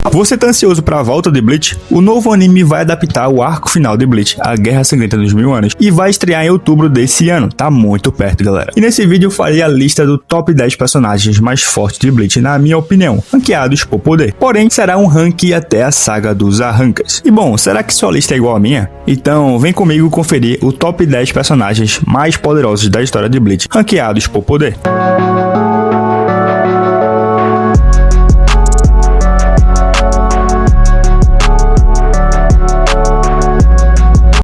final. Você tá ansioso pra volta de Bleach? O novo anime vai adaptar o arco final de Bleach, a Guerra Sangrenta dos Mil Anos, e vai estrear em outubro desse ano. Tá muito perto, galera. E nesse vídeo eu farei a lista do top 10 personagens mais fortes de Bleach, na minha opinião, ranqueados por poder. Porém, será um ranking até a saga dos Arrancas. E bom, será que sua lista é igual à minha? Então vem comigo conferir o top 10 personagens mais poderosos da história de Bleach, ranqueados por poder.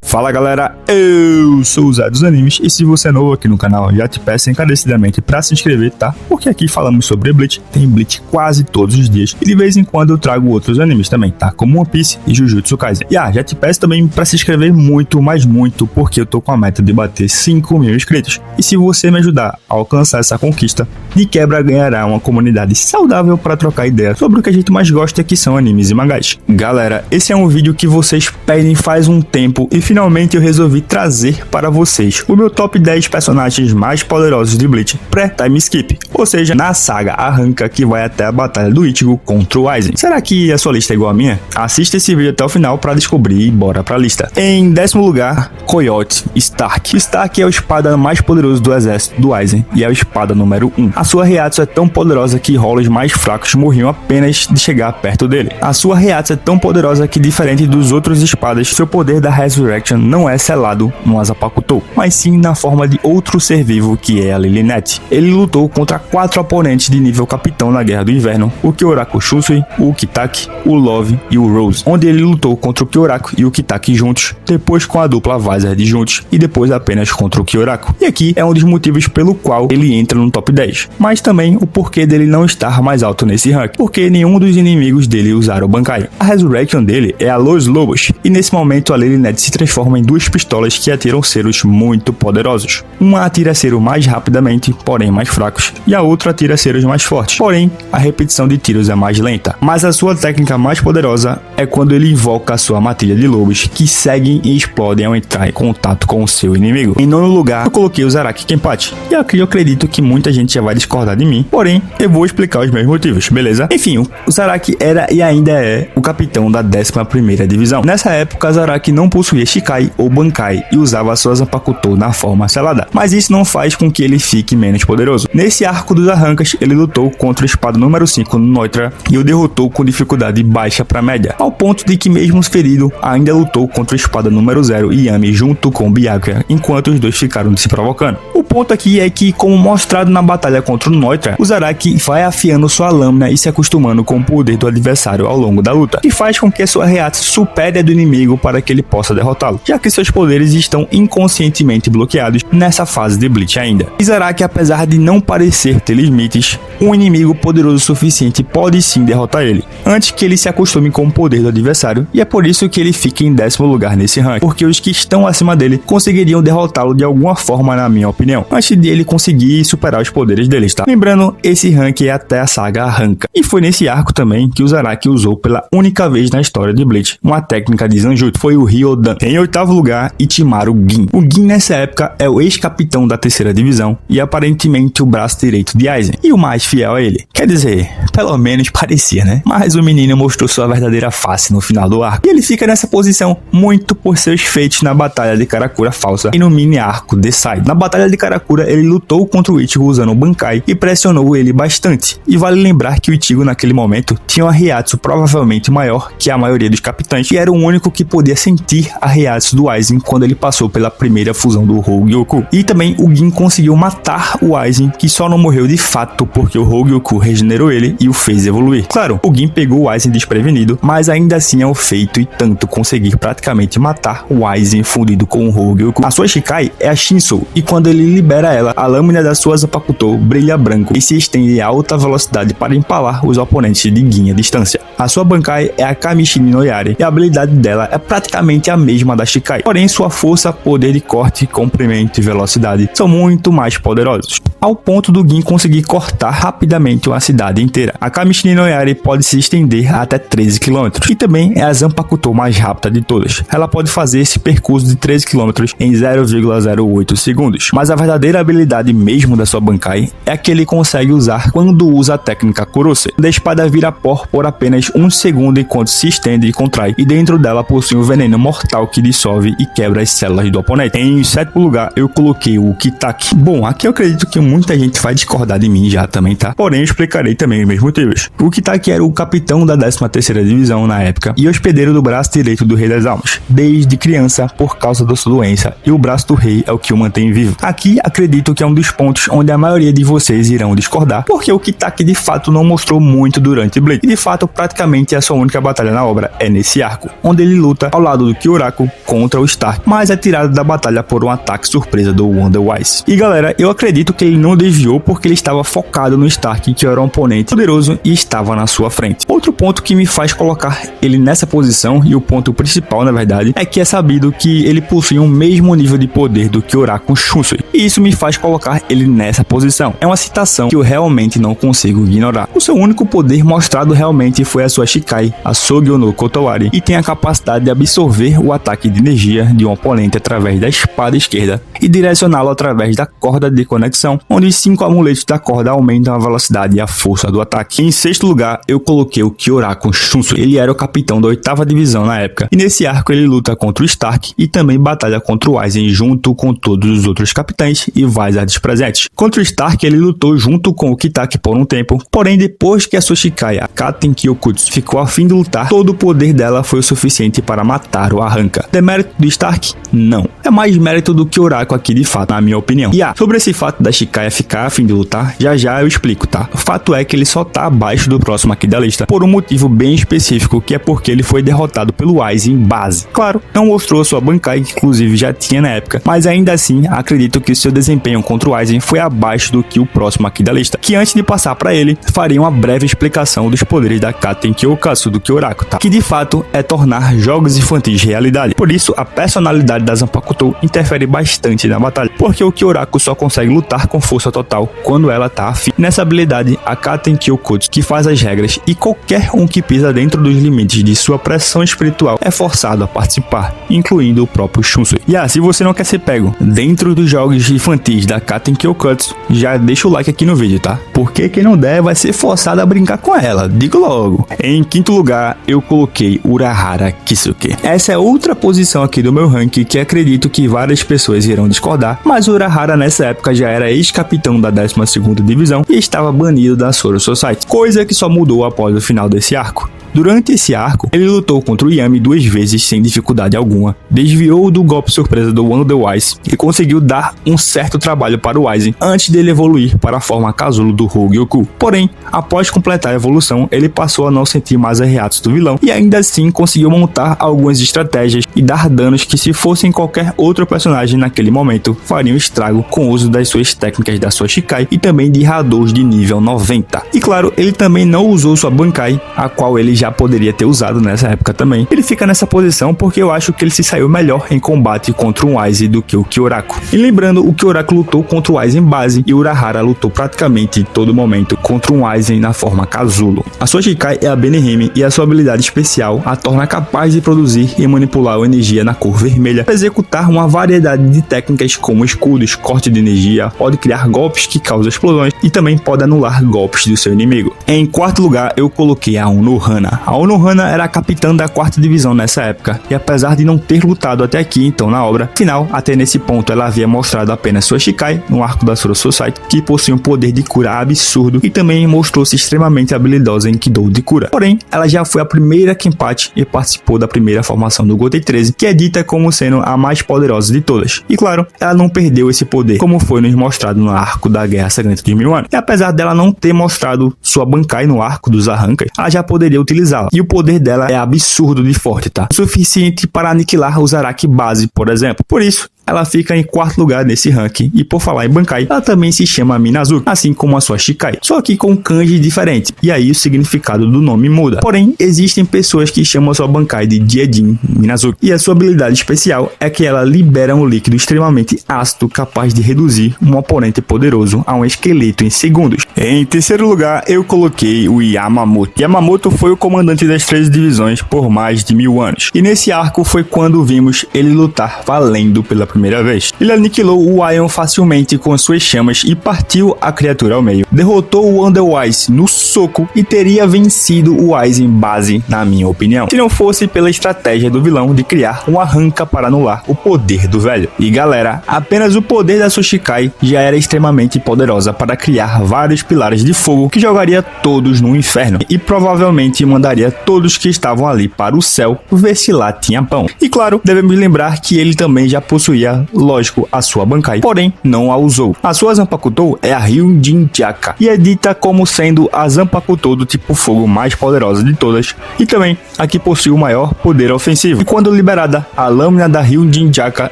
Fala galera, eu sou o Zé dos Animes e se você é novo aqui no canal, já te peço encarecidamente pra se inscrever, tá? Porque aqui falamos sobre Bleach, tem Bleach quase todos os dias e de vez em quando eu trago outros animes também, tá? Como One Piece e Jujutsu Kaisen. E já te peço também pra se inscrever muito, mas muito, porque eu tô com a meta de bater 5.000 inscritos. E se você me ajudar a alcançar essa conquista, de quebra ganhará uma comunidade saudável pra trocar ideias sobre o que a gente mais gosta, que são animes e mangás. Galera, esse é um vídeo que vocês pedem faz um tempo e finalmente eu resolvi trazer para vocês o meu top 10 personagens mais poderosos de Bleach pré-time skip, ou seja, na saga Arranca que vai até a batalha do Ichigo contra o Aizen. Será que a sua lista é igual a minha? Assista esse vídeo até o final para descobrir e bora pra lista. Em 10º lugar, Coyote Stark. Stark é o espada mais poderoso do exército do Aizen e é a espada número 1. A sua Reiatsu é tão poderosa que rolos mais fracos morriam apenas de chegar perto dele. A sua Reiatsu é tão poderosa que, diferente dos outros espadas, seu poder da Resurrection não é selado no Azapakutou, mas sim na forma de outro ser vivo que é a Lilinette. Ele lutou contra 4 oponentes de nível capitão na Guerra do Inverno, o Kyoraku Shusui, o Kitaki, o Love e o Rose, onde ele lutou contra o Kyoraku e o Kitaki juntos, depois com a dupla Vizard juntos e depois apenas contra o Kyoraku. E aqui é um dos motivos pelo qual ele entra no top 10, mas também o porquê dele não estar mais alto nesse ranking, porque nenhum dos inimigos dele usaram o Bankai. A Resurrection dele é a Los Lobos, e nesse momento a Lilinette se transforma em 2 pistolas que atiram seros muito poderosos. Uma atira seros mais rapidamente, porém mais fracos, e a outra atira seros mais fortes, porém a repetição de tiros é mais lenta. Mas a sua técnica mais poderosa é quando ele invoca a sua matilha de lobos, que seguem e explodem ao entrar em contato com o seu inimigo. Em 9º lugar, eu coloquei o Zaraki Kenpachi, e aqui eu acredito que muita gente já vai discordar de mim, porém eu vou explicar os meus motivos, beleza? Enfim, o Zaraki era e ainda é o capitão da 11ª divisão. Nessa época, Zaraki não possuía Shikai ou Bankai e usava a sua Zanpakuto na forma selada, mas isso não faz com que ele fique menos poderoso. Nesse arco dos Arrancas, ele lutou contra o espada número 5 no Neutra e o derrotou com dificuldade baixa para média, ao ponto de que mesmo ferido, ainda lutou contra o espada número 0 Yami junto com Byakuya, enquanto os dois ficaram se provocando. O ponto aqui é que, como mostrado na batalha contra o Neutra, o Zaraki vai afiando sua lâmina e se acostumando com o poder do adversário ao longo da luta, que faz com que a sua Reiatsu supere a do inimigo para que ele possa derrotá-lo, já que seus poderes estão inconscientemente bloqueados nessa fase de Bleach ainda. E Zaraki, apesar de não parecer ter limites, um inimigo poderoso o suficiente pode sim derrotar ele, antes que ele se acostume com o poder do adversário, e é por isso que ele fica em 10º lugar nesse ranking, porque os que estão acima dele conseguiriam derrotá-lo de alguma forma, na minha opinião, antes de ele conseguir superar os poderes deles, tá? Lembrando, esse ranking é até a saga Arranca, e foi nesse arco também que o Zaraki usou pela única vez na história de Bleach uma técnica de Zanjutsu, foi o Ryodan. Em 8º lugar, Ichimaru Gin. O Gin nessa época é o ex-capitão da 3ª divisão e aparentemente o braço direito de Aizen, e o mais fiel a ele. Quer dizer, pelo menos parecia, né? Mas o menino mostrou sua verdadeira face no final do arco, e ele fica nessa posição muito por seus feitos na batalha de Karakura falsa e no mini arco The Side. Na batalha de Karakura, ele lutou contra o Ichigo usando o Bankai e pressionou ele bastante, e vale lembrar que o Ichigo naquele momento tinha uma Reiatsu provavelmente maior que a maioria dos capitães, e era o único que podia sentir a Reiatsu do Aizen quando ele passou pela primeira fusão do Hogyoku. E também o Gin conseguiu matar o Aizen, que só não morreu de fato porque o Hogyoku regenerou ele e o fez evoluir. Claro, o Gin pegou o Aizen desprevenido, mas ainda assim é um feito e tanto conseguir praticamente matar o Aizen fundido com o Hogyoku. A sua Shikai é a Shinso, e quando ele libera ela, a lâmina da sua Zanpakuto brilha branco e se estende a alta velocidade para empalar os oponentes de Gin à distância. A sua Bankai é a Kamishini no Yari, e a habilidade dela é praticamente a mesma da daquela Shikai. Porém, sua força, poder de corte, comprimento e velocidade são muito mais poderosos, ao ponto do Gin conseguir cortar rapidamente uma cidade inteira. A Kamishini no Yari pode se estender a até 13 km e também é a Zanpakuto mais rápida de todas. Ela pode fazer esse percurso de 13 km em 0,08 segundos. Mas a verdadeira habilidade mesmo da sua Bankai é a que ele consegue usar quando usa a técnica Kurose. A espada vira pó por apenas 1 segundo enquanto se estende e contrai, e dentro dela possui um veneno mortal que dissolve e quebra as células do oponente. Em sétimo lugar, eu coloquei o Kitaki. Bom, aqui eu acredito que muita gente vai discordar de mim já também, tá? Porém, eu explicarei também os meus motivos. O Kitaki era o capitão da 13ª divisão na época e hospedeiro do braço direito do Rei das Almas, desde criança por causa da sua doença, e o braço do rei é o que o mantém vivo. Aqui acredito que é um dos pontos onde a maioria de vocês irão discordar, porque o Kitaki de fato não mostrou muito durante Bleach, e de fato praticamente a sua única batalha na obra é nesse arco, onde ele luta ao lado do Kyoraku contra o Stark, mas é tirado da batalha por um ataque surpresa do Wonder Wise. E galera, eu acredito que ele não desviou porque ele estava focado no Stark, que era um oponente poderoso e estava na sua frente. Outro ponto que me faz colocar ele nessa posição, e o ponto principal na verdade, é que é sabido que ele possui o mesmo nível de poder do Kyoraku Shunsui, e isso me faz colocar ele nessa posição. É uma citação que eu realmente não consigo ignorar. O seu único poder mostrado realmente foi a sua Shikai, a Sogyo no Kotowari, e tem a capacidade de absorver o ataque de energia de um oponente através da espada esquerda e direcioná-lo através da corda de conexão, onde os 5 amuletos da corda aumentam a velocidade e a força do ataque. Em sexto lugar, eu coloquei o Kyoraku Shunsui. Ele era o capitão da 8ª divisão na época, e nesse arco ele luta contra o Stark e também batalha contra o Aizen junto com todos os outros capitães e Vizards presentes. Contra o Stark ele lutou junto com o Kitaki por um tempo, porém depois que a sua Shikai, a Katen Kyokutsu, ficou a fim de lutar, todo o poder dela foi o suficiente para matar o Arranca. Demérito do Stark? Não. É mais mérito do Kyoraku aqui de fato, na minha opinião. E sobre esse fato da Shikai ficar a fim de lutar, já eu explico, tá? O fato é que ele só tá abaixo do próximo aqui da lista por um motivo bem específico, que é porque ele foi derrotado pelo Aizen base. Claro, não mostrou sua Bankai, que inclusive já tinha na época, mas ainda assim acredito que seu desempenho contra o Aizen foi abaixo do que o próximo aqui da lista, que antes de passar para ele, faria uma breve explicação dos poderes da Katen Kyokatsu do Kyoraku, tá? Que de fato é tornar jogos infantis realidade. Por isso, a personalidade da Zanpakuto interfere bastante na batalha, porque o Kyoraku só consegue lutar com força total quando ela tá afim. Nessa habilidade, a Katen Kyokutsu que faz as regras, e qualquer um que pisa dentro dos limites de sua pressão espiritual é forçado a participar, incluindo o próprio Shunsui. E se você não quer ser pego dentro dos jogos infantis da Katen Kyokutsu, já deixa o like aqui no vídeo, tá? Porque quem não der vai ser forçado a brincar com ela, digo logo. Em quinto lugar, eu coloquei Urahara Kisuke. Essa é outra posição aqui do meu ranking que acredito que várias pessoas irão discordar, mas Urahara nessa época já era ex-capitão da 12ª divisão e estava banido da Soro Society, coisa que só mudou após o final desse arco. Durante esse arco, ele lutou contra o Yami 2 vezes sem dificuldade alguma, desviou do golpe surpresa do Wonder Wise e conseguiu dar um certo trabalho para o Aizen antes dele evoluir para a forma casulo do Hogyoku. Porém, após completar a evolução, ele passou a não sentir mais arreatos do vilão e ainda assim conseguiu montar algumas estratégias e dar danos que, se fossem qualquer outro personagem naquele momento, fariam estrago com o uso das suas técnicas da sua Shikai e também de Hadous de nível 90. E claro, ele também não usou sua Bankai, a qual ele já poderia ter usado nessa época também. Ele fica nessa posição porque eu acho que ele se saiu melhor em combate contra um Aizen do que o Kyoraku. E lembrando, o Kyoraku lutou contra o Aizen base e o Urahara lutou praticamente em todo momento contra um Aizen na forma casulo. A sua Shikai é a Benihime e a sua habilidade especial a torna capaz de produzir e manipular a energia na cor vermelha para executar uma variedade de técnicas como escudos, corte de energia, pode criar golpes que causam explosões e também pode anular golpes do seu inimigo. Em quarto lugar, eu coloquei a Unohana. A Unohana era a capitã da 4ª divisão nessa época, e apesar de não ter lutado até aqui então na obra, afinal, até nesse ponto ela havia mostrado apenas sua Shikai no arco da Soro Society, que possui um poder de cura absurdo e também mostrou-se extremamente habilidosa em Kido de cura. Porém, ela já foi a primeira Kenpachi e participou da primeira formação do Gotei 13, que é dita como sendo a mais poderosa de todas. E claro, ela não perdeu esse poder, como foi nos mostrado no arco da Guerra Sangrenta de 1000 anos. E apesar dela não ter mostrado sua Bankai no arco dos Arrancas, ela já poderia utilizá-la. E o poder dela é absurdo de forte, tá? O suficiente para aniquilar o Zaraki base, por exemplo. Por isso, ela fica em quarto lugar nesse ranking, e por falar em Bankai, ela também se chama Minazuki, assim como a sua Shikai, só que com kanji diferente, e aí o significado do nome muda. Porém, existem pessoas que chamam a sua Bankai de Jiejin Minazuki, e a sua habilidade especial é que ela libera um líquido extremamente ácido capaz de reduzir um oponente poderoso a um esqueleto em segundos. Em terceiro lugar, eu coloquei o Yamamoto. Yamamoto foi o comandante das 13 divisões por mais de 1000 anos, e nesse arco foi quando vimos ele lutar valendo pela primeira vez. Ele aniquilou o Aion facilmente com suas chamas e partiu a criatura ao meio. Derrotou o Underwise no soco e teria vencido o Aizen base, na minha opinião, se não fosse pela estratégia do vilão de criar um arranca para anular o poder do velho. E galera, apenas o poder da sua Shikai já era extremamente poderosa para criar vários pilares de fogo que jogaria todos no inferno e provavelmente mandaria todos que estavam ali para o céu ver se lá tinha pão. E claro, devemos lembrar que ele também já possuía, lógico, a sua Bankai, porém não a usou. A sua Zanpakuto é a Ryujin Chaka e é dita como sendo a Zanpakuto do tipo fogo mais poderosa de todas e também a que possui o maior poder ofensivo. E quando liberada, a lâmina da Ryujin Chaka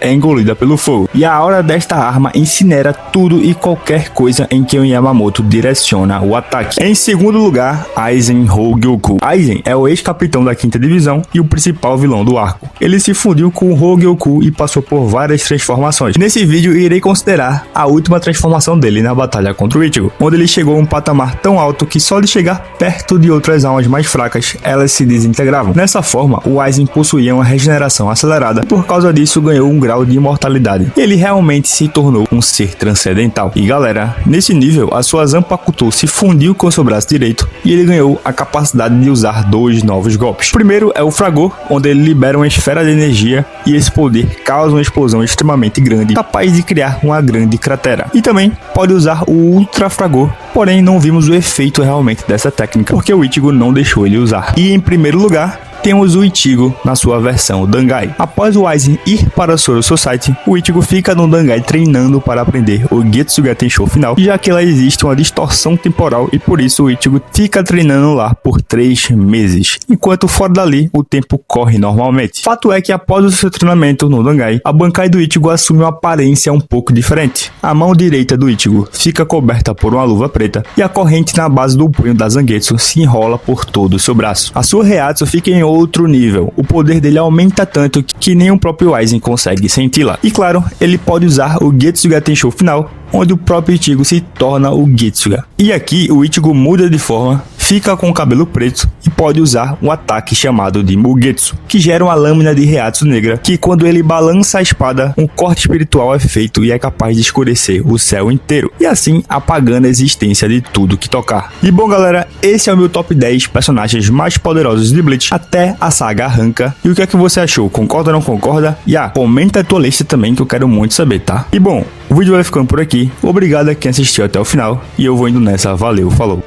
é engolida pelo fogo e a aura desta arma incinera tudo e qualquer coisa em que o Yamamoto direciona o ataque. Em segundo lugar, Aizen Hogyoku. Aizen é o ex-capitão da 5ª divisão e o principal vilão do arco. Ele se fundiu com o Hogyoku e passou por várias transformações. Nesse vídeo irei considerar a última transformação dele na batalha contra o Ichigo, onde ele chegou a um patamar tão alto que só de chegar perto de outras almas mais fracas, elas se desintegravam. Nessa forma, o Aizen possuía uma regeneração acelerada e por causa disso ganhou um grau de imortalidade. Ele realmente se tornou um ser transcendental. E galera, nesse nível, a sua Zanpakuto se fundiu com seu braço direito e ele ganhou a capacidade de usar dois novos golpes. O primeiro é o Fragor, onde ele libera uma esfera de energia e esse poder causa uma explosão extremamente grande, capaz de criar uma grande cratera. E também pode usar o Ultra Fragor, porém não vimos o efeito realmente dessa técnica, porque o Ichigo não deixou ele usar. E em primeiro lugar, temos o Ichigo na sua versão Dangai. Após o Aizen ir para a Soro Society, o Ichigo fica no Dangai treinando para aprender o Getsuga Tensho final, já que lá existe uma distorção temporal e por isso o Ichigo fica treinando lá por 3 meses, enquanto fora dali o tempo corre normalmente. Fato é que após o seu treinamento no Dangai, a Bankai do Ichigo assume uma aparência um pouco diferente. A mão direita do Ichigo fica coberta por uma luva preta e a corrente na base do punho da Zangetsu se enrola por todo o seu braço. A sua Reiatsu fica em outro nível, o poder dele aumenta tanto que nem o próprio Aizen consegue senti-la. E claro, ele pode usar o Getsuga Tensho final, onde o próprio Ichigo se torna o Getsuga. E aqui o Ichigo muda de forma, fica com o cabelo preto e pode usar um ataque chamado de Mugetsu, que gera uma lâmina de Reiatsu negra, que quando ele balança a espada, um corte espiritual é feito e é capaz de escurecer o céu inteiro, e assim apagando a existência de tudo que tocar. E bom galera, esse é o meu top 10 personagens mais poderosos de Bleach até a saga Arranca. E o que é que você achou? Concorda ou não concorda? E comenta a tua lista também que eu quero muito saber, tá? E bom, o vídeo vai ficando por aqui. Obrigado a quem assistiu até o final e eu vou indo nessa. Valeu, falou!